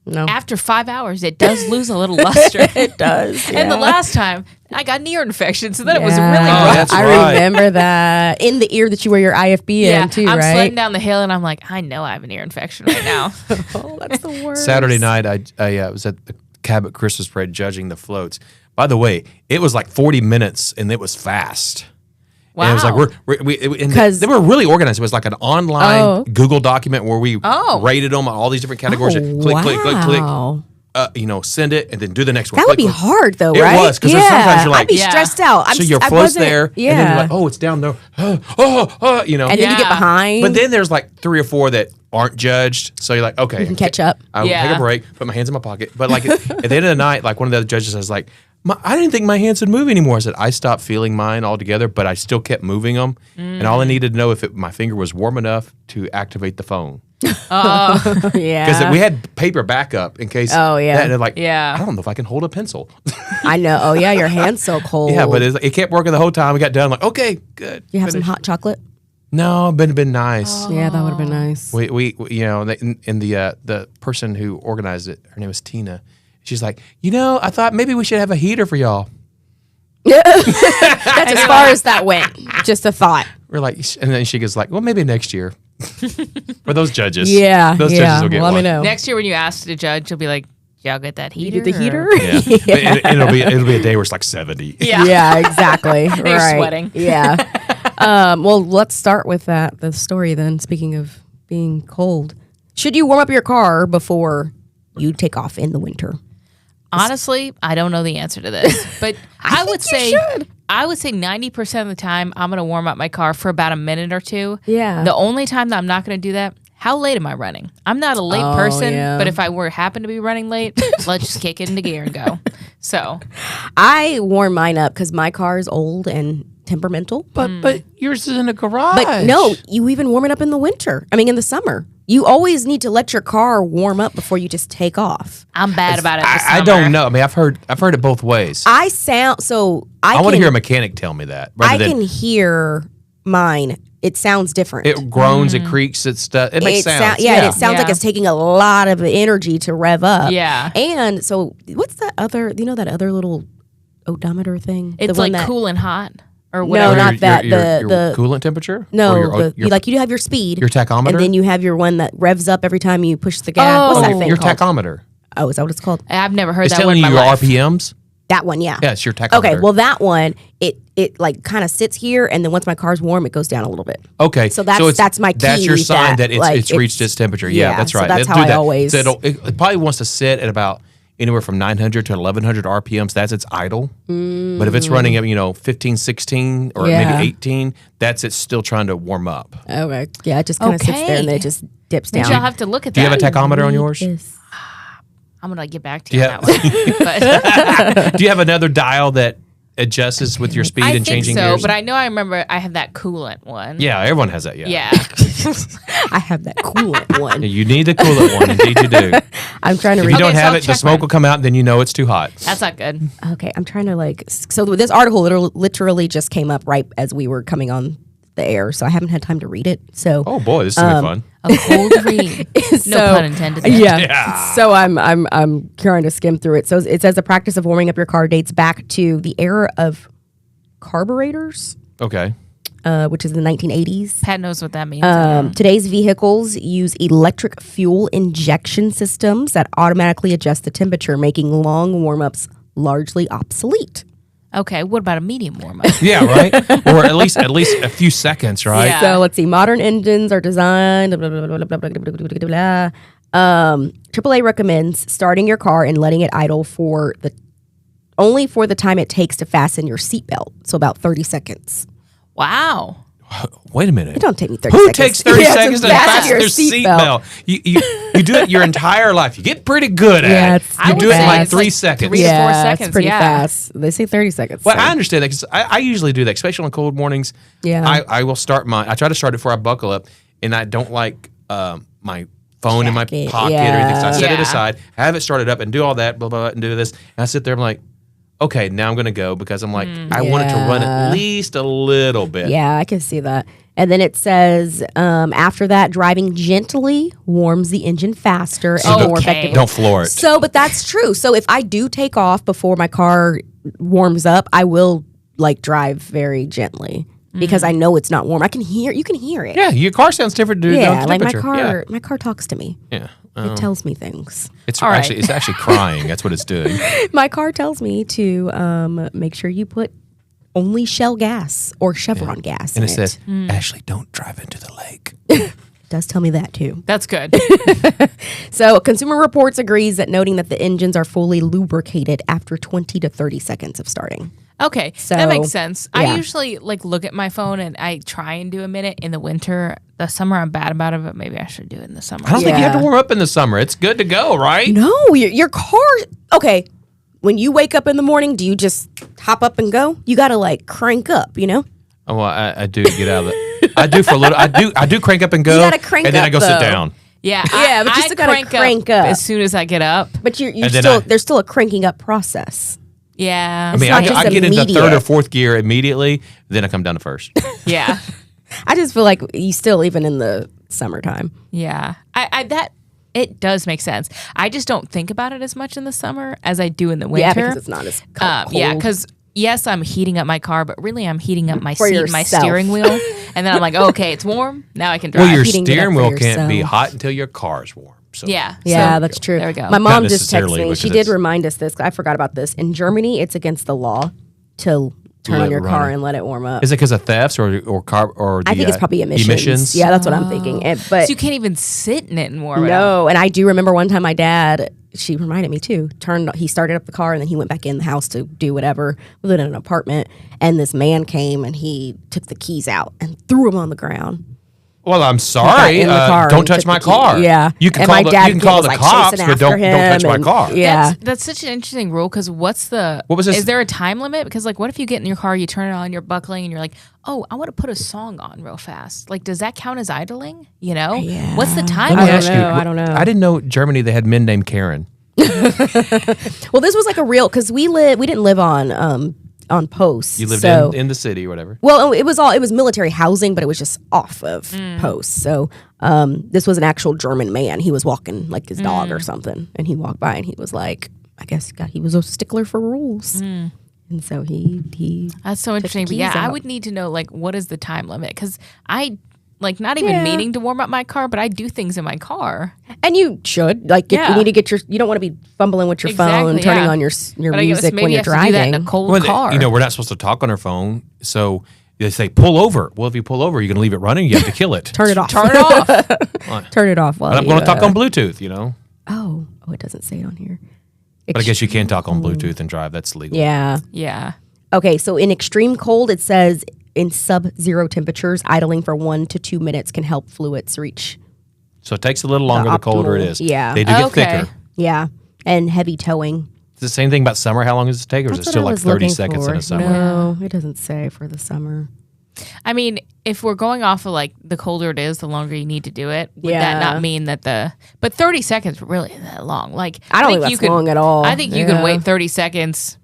no, After 5 hours, it does lose a little luster. it does. And the yeah. last time, I got an ear infection, so then it was Yeah. really Oh, rough. that's I right. remember that in the ear that you wear your IFB Yeah, in too, I'm right? sledding down the hill, and I'm like, I know I have an ear infection right now. Oh, that's the worst. Saturday night, I was at the Cabot Christmas parade judging the floats. By the way, it was like 40 minutes, and it was fast. Wow. And it was like and 'Cause- they were really organized. It was like an online Oh. Google document where we Oh. rated them on all these different categories. Oh, Click, click, click, click. wow. send it and then do the next one. That would be hard though, It right? was, 'cause there's sometimes you're like- I'd be stressed out. So your I float's wasn't- there, Yeah. and then you're like, oh, it's down there. And then you get Yeah. behind. But then there's like 3 or 4 that aren't judged. So you're like, okay. you can catch up. I will Yeah. take a break, put my hands in my pocket. But like at the end of the night, like one of the other judges was like, I didn't think my hands would move anymore. I said, I stopped feeling mine altogether, but I still kept moving them. And all I needed to know if my finger was warm enough to activate the phone. Yeah. Because we had paper backup in case. Oh, yeah. that, and they're like, Yeah. I don't know if I can hold a pencil. I know. Oh yeah, your hand's so cold. Yeah, but it kept working the whole time. We got done. I'm like, okay, good. you have some finished. hot chocolate. No, been nice. Yeah, that would have been nice. We the person who organized it, her name was Tina. She's like, I thought maybe we should have a heater for y'all. That's as far as that went. Just a thought. We're like, and then she goes like, well, maybe next year. For those judges, Yeah. those yeah. judges will get Let one. me know. Next year when you ask the judge, you'll be like, y'all get that heater? You get the heater? Yeah, But it'll be a day where it's like 70. Yeah. Yeah, exactly. right. sweating. Yeah. Well, let's start with the story then. Speaking of being cold, should you warm up your car before you take off in the winter? Honestly, I don't know the answer to this, but I would think you should. I would say 90% of the time I'm going to warm up my car for about a minute or two. Yeah. The only time that I'm not going to do that, how late am I running? I'm not a late person, yeah. but if I happen to be running late, let's just kick it into gear and go. So, I warm mine up because my car is old and temperamental. But yours is in a garage. But no, you even warm it up in the winter. I mean, in the summer. You always need to let your car warm up before you just take off. I'm bad about it this I summer. don't know. I mean, I've heard it both ways. I want to hear a mechanic tell me that. I can hear mine. It sounds different. It groans, it creaks, it stuff. It makes sounds. And it sounds like Yeah. it's taking a lot of energy to rev up. Yeah. And so, what's that other? That other little odometer thing? It's The one like that- cool and hot or No, whatever. not that. Your The coolant temperature. no, Or your you have your speed, your tachometer? and then you have your one that revs up every time you push the gas. What's that thing your called? tachometer. Oh, is that what it's called? I've never heard It's that word telling in you my your life. RPMs. That one, yeah. Yeah, it's your tachometer. Okay, well that one, it like kind of sits here, and then once my car's warm, it goes down a little bit. Okay, So that's my key. That's your sign that like, it's reached its temperature. Yeah, yeah, that's so right. that's It'll how do I that. always- So it probably wants to sit at about anywhere from 900 to 1100 RPMs. That's its idle. But if it's running at 15, 16, or Yeah. maybe 18, that's it's still trying to warm up. Okay, yeah, it just kind of sits there, and then it just dips down. Maybe I'll have to look at Do you have that. a tachometer on yours? Yes. I'm going to get back to you Yeah. on that one. But Do you have another dial that adjusts with your speed I and think changing so, gears? but I know I remember I have that coolant one. Yeah, everyone has that. Yeah. I have that coolant one. You need the coolant one. Indeed, you do. I'm trying to If read. you don't so have I'll it, the check smoke mine. will come out, and then you know it's too hot. That's not good. Okay, I'm trying to so this article literally just came up right as we were coming on the air, so I haven't had time to read it. So Oh boy, this is gonna be fun. A cold read. No So- pun intended. there. Yeah. So I'm trying to skim through it. So it says the practice of warming up your car dates back to the era of carburetors, Okay. which is the 1980s. Pat knows what that means. Today's vehicles use electric fuel injection systems that automatically adjust the temperature, making long warm-ups largely obsolete. Okay, what about a medium warm up? Yeah, right. Or at least a few seconds, right? Yeah. So let's see. Modern engines are designed. Blah, blah, blah, blah, blah, blah, blah, blah, blah, blah. AAA recommends starting your car and letting it idle only for the time it takes to fasten your seatbelt. So about 30 seconds. Wow. It Wait a minute. don't take me 30 Who seconds. takes 30 Yeah, seconds to fasten their seatbelt? You do it your entire life. You get pretty good at Yeah, it. it's- I You would do it in say like it's 3 like seconds. 3 to 4 Yeah, seconds, it's pretty yeah. fast. They say 30 seconds. Well, so. I understand that because I usually do that, especially on cold mornings. Yeah. I will start I try to start it before I buckle up, and I don't like my phone in my Jacket, pocket or anything. So I set it yeah. aside, have it started up, and do all that, blah, blah, blah, and do this. And I sit there, I'm like, okay, now I'm going to go because I'm like, I want it to run at least a little bit. Yeah, I can see that. And then it says, after that, driving gently warms the engine faster and more Okay. effectively. Don't floor it. So, but that's true. So if I do take off before my car warms up, I will drive very gently because I know it's not warm. You can hear it. Yeah, your car sounds different to Yeah, the like my temperature. car car talks to me. Yeah. It tells me things. It's All right. actually crying. That's what it's doing. My car tells me to make sure you put only Shell gas or Chevron gas And in it says, Hmm. Ashley, don't drive into the lake. does tell me that too. That's good. So Consumer Reports agrees that noting that the engines are fully lubricated after 20 to 30 seconds of starting. Okay, So, that makes sense. yeah. I usually look at my phone and I try and do a minute in the winter. The summer I'm bad about it, but maybe I should do it in the summer. I don't think you have to Yeah. warm up in the summer. It's good to go, right? No, your car. Okay, when you wake up in the morning, do you just hop up and go? You got to crank up, you know? Oh, well, I do get out of it. I do for a little. I do crank up and go. You gotta crank and then I up, go sit though. down. Yeah, Yeah, but you still gotta crank up. as soon as I get up. But you're And then still there's still a cranking up process. Yeah, I mean, not just I get into immediate. third or fourth gear immediately. Then I come down to first. yeah, I just feel like you still even in the summertime. yeah. That it does make sense. I just don't think about it as much in the summer as I do in the winter. Yeah, because it's not as cold. Yeah, because yes, I'm heating up my car, but really I'm heating up my For seat, and my yourself. steering wheel, and then I'm like, okay, it's warm. Now I can drive. Well, your heating it up steering for wheel can't be yourself. hot until your car's warm. So yeah, Yeah, so that's true. There we go. My mom Not just texted necessarily, me. because She did it's- remind us this. I forgot about this. In Germany, it's against the law to turn Let on it your run car it. and let it warm up. is it because of thefts or car or the, I think it's probably emissions. Yeah, that's what I'm thinking. But So you can't even sit in it and warm it up. no, and I do remember one time my dad, she reminded me too, he started up the car and then he went back in the house to do whatever. We lived in an apartment and this man came and he took the keys out and threw them on the ground. Well, I'm sorry. In the car Don't and touch took my the key. car. Yeah. You can And call my the, dad you can call was, the like, cops, chasing but don't after touch him my and- car. Yeah. That's such an interesting rule because what's the What was this- Is there a time limit? Because what if you get in your car, you turn it on, you're buckling, and you're like, oh, I want to put a song on real fast. Does that count as idling? You know, Yeah. what's the time Let me I limit? don't ask you. know, I don't know. I didn't know Germany they had men named Karen. Well, this was like a real, because we didn't live on posts. You lived so, in the city or whatever. Well, it was military housing, but it was just off of posts. So this was an actual German man. He was walking like his dog or something, and he walked by and he was like, I guess he was a stickler for rules, and so he. That's so interesting. But keys yeah, I out. would need to know what is the time limit because I not even Yeah. meaning to warm up my car, but I do things in my car. And you should if Yeah. you need to get you don't want to be fumbling with your phone, Exactly, turning yeah. on your But I guess music maybe when you you're have to do that in driving. a cold Well, car. we're not supposed to talk on our phone, so they say pull over. Well, if you pull over, you're going to leave it running. You have to kill it. Turn it off. Turn it off. Turn it off. While But I'm you, going to talk on Bluetooth. Oh, it doesn't say it on here. But I guess you can talk on Bluetooth and drive. That's legal. Yeah. Yeah. Okay, so in extreme cold, it says in sub-zero temperatures, idling for 1 to 2 minutes can help fluids reach. So it takes a little longer the colder it optimal- is. yeah. They do get Okay. thicker. Yeah, and heavy towing. It's the same thing about summer. How long does it take? Or is it That's what still I like was 30 looking seconds in for. a summer? No, it doesn't say for the summer. I mean, if we're going off of the colder it is, the longer you need to do it. Would Yeah. that not mean that but 30 seconds really isn't that long? I don't think that's long at all. I think you Yeah. can wait 30 seconds,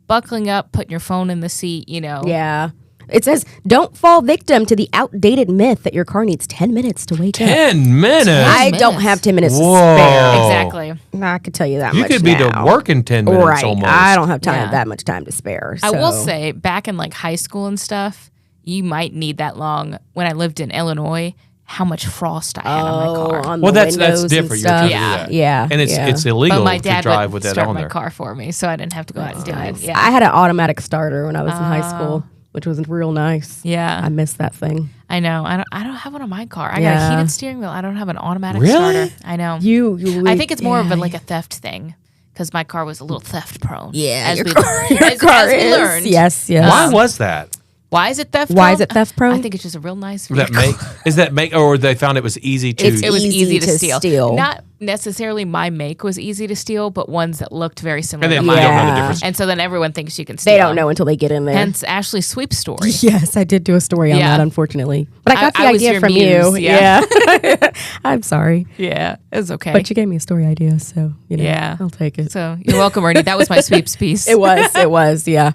buckling up, putting your phone in the seat, Yeah. It says, don't fall victim to the outdated myth that your car needs 10 minutes to wake up. 10 minutes? I don't minutes. have 10 minutes Whoa. to spare. Exactly. I could tell you that You much could be to now. work in 10 minutes Right. almost. I don't have Yeah. that much time to spare. I will so- say, back in high school and stuff, you might need that long. When I lived in Illinois, how much frost I had on my car. on Well, the that's windows and different. You're stuff. trying to do Yeah. that. Yeah. And it's yeah. it's illegal But my to dad drive would with that start on my there. car for me, so I didn't have to go out and do it. Yeah. I had an automatic starter when I was in high school, which was real nice. Yeah. I missed that thing. I know. I don't have one on my car. I got a Yeah. heated steering wheel. I don't have an automatic Really? starter. I know. You I think it's more of yeah. a theft thing because my car was a little theft prone. Yeah, as your we, car, your as, car as we is. learned. Yes, yes. Why was that? Why is it theft? Why prone? is it theft prone? I think it's just a real nice That vehicle. or they found it was easy to. It's It was easy easy to to steal. steal. Not necessarily my make was easy to steal, but ones that looked very similar and to then you mine. don't know the Yeah. difference. And so then everyone thinks you can steal. They don't know until they get in there. Hence Ashley's sweep story. Yes, I did do a story on Yeah. that, unfortunately. But I got the I was idea your from you. muse, yeah. Yeah. I'm sorry. Yeah, it's okay. But you gave me a story idea, so Yeah. I'll take it. So you're welcome, Ernie. That was my sweeps piece. It was, yeah.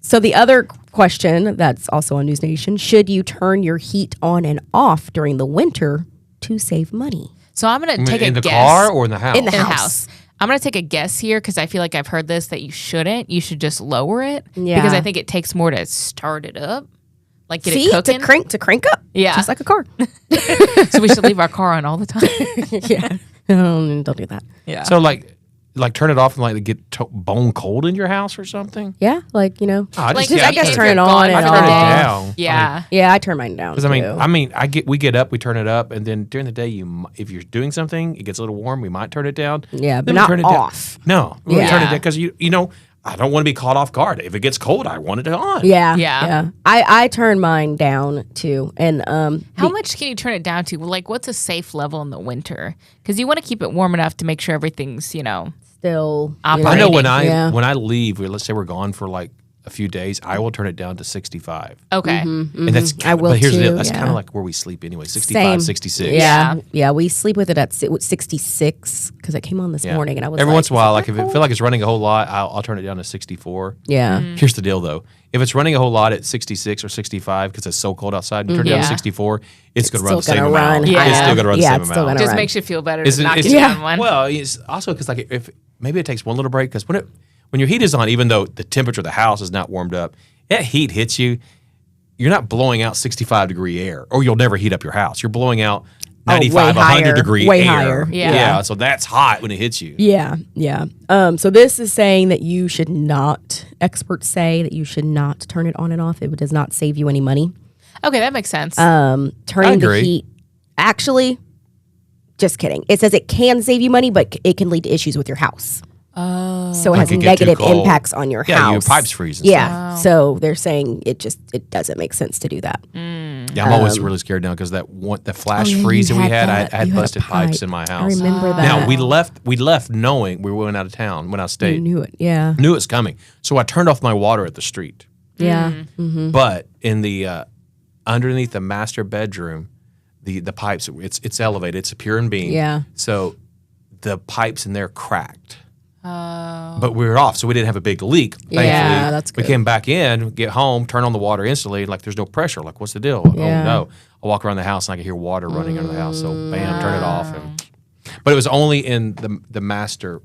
So the other question that's also on News Nation, should you turn your heat on and off during the winter to save money? So I'm going to take a in the guess. car or in the house? In the in the house. house. I'm going to take a guess here because I feel like I've heard this that you shouldn't. You should just lower it. Yeah. Because I think it takes more to start it up. Like get See, it cooking. to crank up. Yeah. Just like a car. So we should leave our car on all the time. Yeah. Don't do that. Yeah. So like turn it off and like get bone cold in your house or something? Yeah, like I Like, I guess if turn you're it on gone and I for turn the it day. down. Yeah. yeah, I turn mine down. Because too. we get up, we turn it up, and then during the day, if you're doing something, it gets a little warm, we might turn it down. Yeah, but Then we not turn it down. off. No, we Yeah. turn it down because you know I don't want to be caught off guard. If it gets cold, I want it on. Yeah, Yeah. I turn mine down too, and How much can you turn it down to? Like, what's a safe level in the winter? Because you want to keep it warm enough to make sure everything's, still Operating. I know when Yeah. when I leave, let's say we're gone for like a few days, I will turn it down to 65. okay. And that's I will but here's the deal, too, that's yeah. kind of like where we sleep anyway, 65, Same. 66. Yeah, we sleep with it at 66 because it came on this Yeah. morning, and I was every like, once in a while, like "Is if it I feel like it's running a whole lot, I'll turn it down to 64. Yeah. Here's the deal though. If it's running a whole lot at 66 or 65 because it's so cold outside, and turn it down to Yeah. 64, it's going to run the still same gonna amount. run. Yeah. It's still going to run the Yeah, same it's still amount. gonna Just run. makes you feel better It's- to knock it's- it down one. Well, it's also because like if maybe it takes one little break because when your heat is on, even though the temperature of the house is not warmed up, that heat hits you. You're not blowing out 65-degree air, or you'll never heat up your house. You're blowing out 95, way higher, 100-degree way air. higher. Yeah. So that's hot when it hits you. Yeah, yeah. So this is saying that you should not. Experts say that you should not turn it on and off. It does not save you any money. Okay, that makes sense. Turning the agree. heat, actually, just kidding. It says it can save you money, but it can lead to issues with your house. Oh, so it has Like it get too negative cold. impacts on your Yeah, house. your pipes freeze and Yeah, so they're saying it doesn't make sense to do that. Yeah, I'm always really scared now because the flash Oh, yeah, freeze you that we had had, that. I had You had a busted pipes pipe. in my I house. remember that. Now we left knowing we went out of town when I You stayed. knew it. Yeah, Knew it was coming, so I turned off my water at the street. yeah. But in the underneath the master bedroom, the pipes it's elevated. It's a pure and beam. Yeah. So the pipes in there cracked. But we were off, so we didn't have a big leak. Thankfully. Yeah, that's We good. came back in, get home, turn on the water instantly, and like there's no pressure. Like, what's the deal? Yeah. Oh no! I walk around the house and I can hear water running under the house. So bam, turn it off. But it was only in the master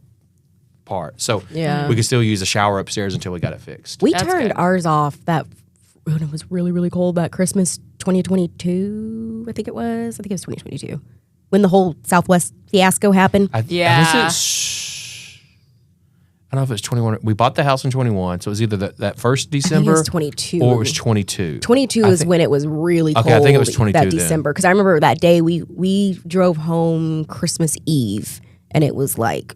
part, so Yeah. we could still use the shower upstairs until we got it fixed. We That's turned good. ours off when it was really, really cold that Christmas 2022, I think it was. I think it was 2022. When the whole Southwest fiasco happened. Yeah. I don't know if it's 21. We bought the house in 21, so it was either that first December it was 22. or it was 22. 22 is when it was really cold. Okay, I think it was 22 that then. December. Because I remember that day we drove home Christmas Eve, and it was like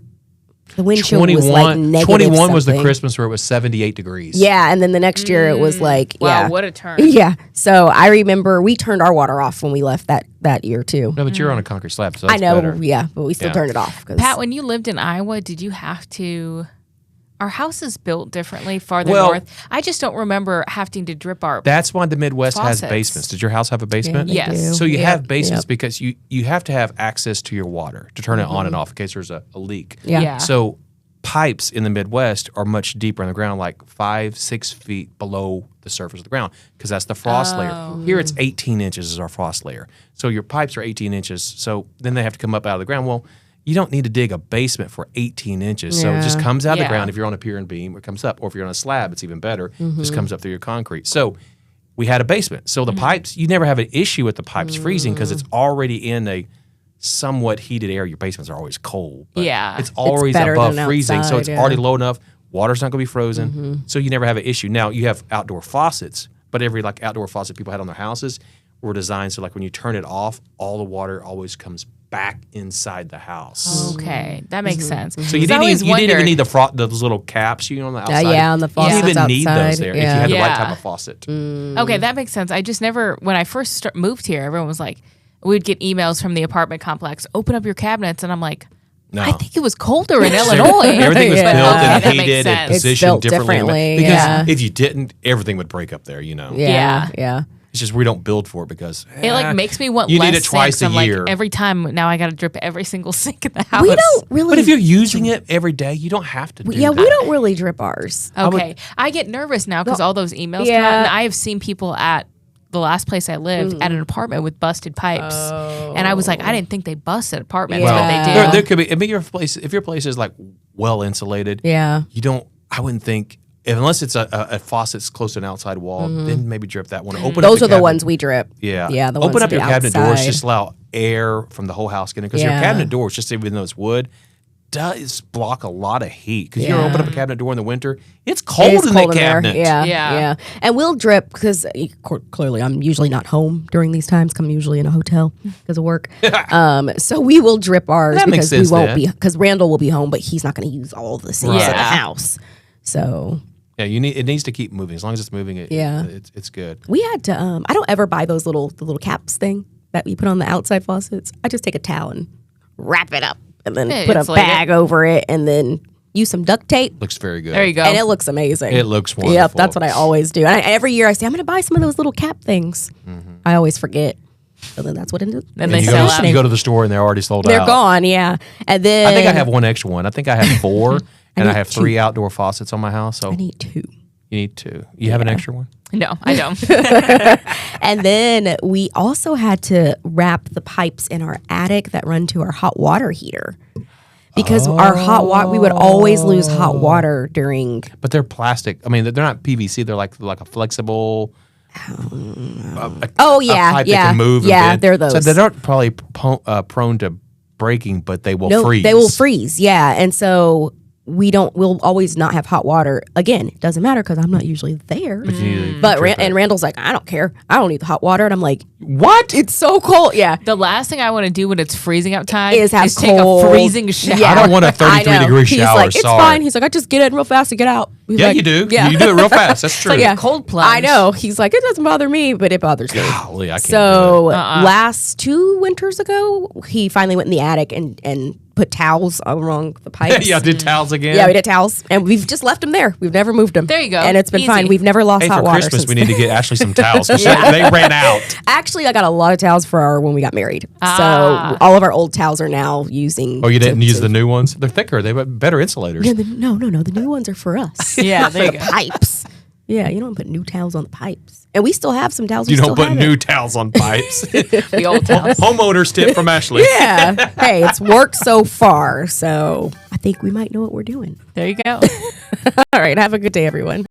the wind chill was like negative 21 was the something. Christmas where it was 78 degrees. Yeah, and then the next year it was like Wow, yeah. what a turn. Yeah. So I remember we turned our water off when we left that year too. No, but you're on a concrete slab, so I that's know, better. yeah, but we still Yeah. turned it off. 'Cause- Pat, when you lived in Iowa, did you have to? Our house is built differently farther Well- north. I just don't remember having to drip our. That's why the Midwest has Faucets. basements. Did your house have a basement? they Yes. do. So you Yeah. have basements Yep. because you have to have access to your water to turn it on and off in case there's a leak. Yeah. Yeah. So pipes in the Midwest are much deeper in the ground, like 5-6 feet below the surface of the ground, because that's the frost layer. Here it's 18 inches is our frost layer. So your pipes are 18 inches. So then they have to come up out of the ground. Well, you don't need to dig a basement for 18 inches. So it just Yeah. comes out of the Yeah. ground. If you're on a pier and beam, it comes up. Or if you're on a slab, it's even better. It just comes up through your concrete. So we had a basement. So the pipes, you never have an issue with the pipes freezing because it's already in a somewhat heated area. Your basements are always cold. But Yeah. it's always better above than freezing. So it's outside, already yeah. low enough. Water's not going to be frozen. So you never have an issue. Now you have outdoor faucets, but every like outdoor faucet people had on their houses were designed so like when you turn it off, all the water always comes back inside the house. Okay, that makes sense. So you didn't even need those little caps you know on the outside. yeah, on the You faucets didn't even need those outside, there if you yeah. had the right Yeah. type of faucet. Okay, that makes sense. I just never, when I first moved here, everyone was like, we'd get emails from the apartment complex, open up your cabinets. And I'm like, No. I think it was colder in Illinois. Everything was Yeah. built Okay, and that makes heated and sense. It's positioned built differently, Because yeah. if you didn't, everything would break up there, you know. Yeah, yeah. It's just we don't build for it because It like makes me want you less need it twice sinks. a I'm year. like, every time now I got to drip every single sink in the house. We don't really. But if you're using it every day, you don't have to do yeah, that. we don't really drip ours. Okay, I get nervous now because all those emails come yeah. out, and I have seen people at the last place I lived at an apartment with busted pipes, and I was like, I didn't think they busted apartments, but they Yeah. do. There could be. I mean, if your place is like well insulated, Yeah. you don't. I wouldn't think. Unless it's a faucet's close to an outside wall, then maybe drip that one. Open Those up are the cabinet- ones we drip. Yeah, Yeah. The open ones up your that are cabinet doors. outside. Just allow air from the whole house getting in because your Yeah. cabinet doors, just even though it's wood, does block a lot of heat because you Yeah. open up a cabinet door in the winter, it's It cold is in cold that cabinet. Yeah, Yeah. yeah. And we'll drip because clearly I'm usually not home during these times. 'Cause I'm usually in a hotel because of work. So we will drip ours That makes because we sense won't then. be because Randall will be home, but he's not going to use all of the sinks in the Right. house. So Yeah, it needs to keep moving. As long as it's moving, it's good. we had to. I don't ever buy those the little caps thing that you put on the outside faucets. I just take a towel and wrap it up and then Yeah, put a insulate it. bag over it and then use some duct tape. Looks very good. There you go. And it looks amazing. It looks wonderful. Yep, that's what I always do. And every year I say, I'm going to buy some of those little cap things. I always forget. So then that's what it is. Then And they you sell go, out. you go to the store and they're already sold They're out. gone, yeah. And then I think I have one extra one. I think I have 4, and I need have 3 outdoor faucets on my house. So I need 2. you need 2. You have an extra one? No, I don't. And then we also had to wrap the pipes in our attic that run to our hot water heater. Because our hot water, we would always lose hot water during. But they're plastic. I mean, they're not PVC. They're like a flexible. Oh a yeah, pipe yeah, that can move. and yeah. bend. They're those. So they aren't probably prone to breaking, but they will freeze. They will freeze. Yeah, and so we'll always not have hot water. Again, it doesn't matter because I'm not usually there. But you But trip it. Randall's like, I don't care. I don't need the hot water. And I'm like, What? it's so cold. Yeah. The last thing I want to do when it's freezing outside Is have take cold- a freezing shower. Yeah. I don't want a I 33-degree know. shower. He's like, it's sorry. fine. He's like, I just get in real fast to get out. He's Yeah, like, you do. Yeah. You do it real fast. That's true. yeah. Cold plunge. I know. He's like, it doesn't bother me, but it bothers me. Golly, I can't So do it. last 2 winters ago, he finally went in the attic and put towels along the pipes. Yeah, did towels again? Yeah, we did towels, and we've just left them there. We've never moved them. There you go. And it's been Easy. fine. We've never lost Hey, hot for water. Christmas, since we need to get Ashley some towels. 'Cause they ran out. Actually, I got a lot of towels for when we got married. So all of our old towels are now using. Oh, you didn't use the new ones? They're thicker. They have better insulators. No. The new ones are for us. Yeah, there you the go. pipes. Yeah, you don't put new towels on the pipes. And we still have some towels. You we don't still put have new it. towels on pipes. The old towels. Homeowner's tip from Ashley. Yeah. Hey, it's worked so far. So I think we might know what we're doing. There you go. All right. Have a good day, everyone.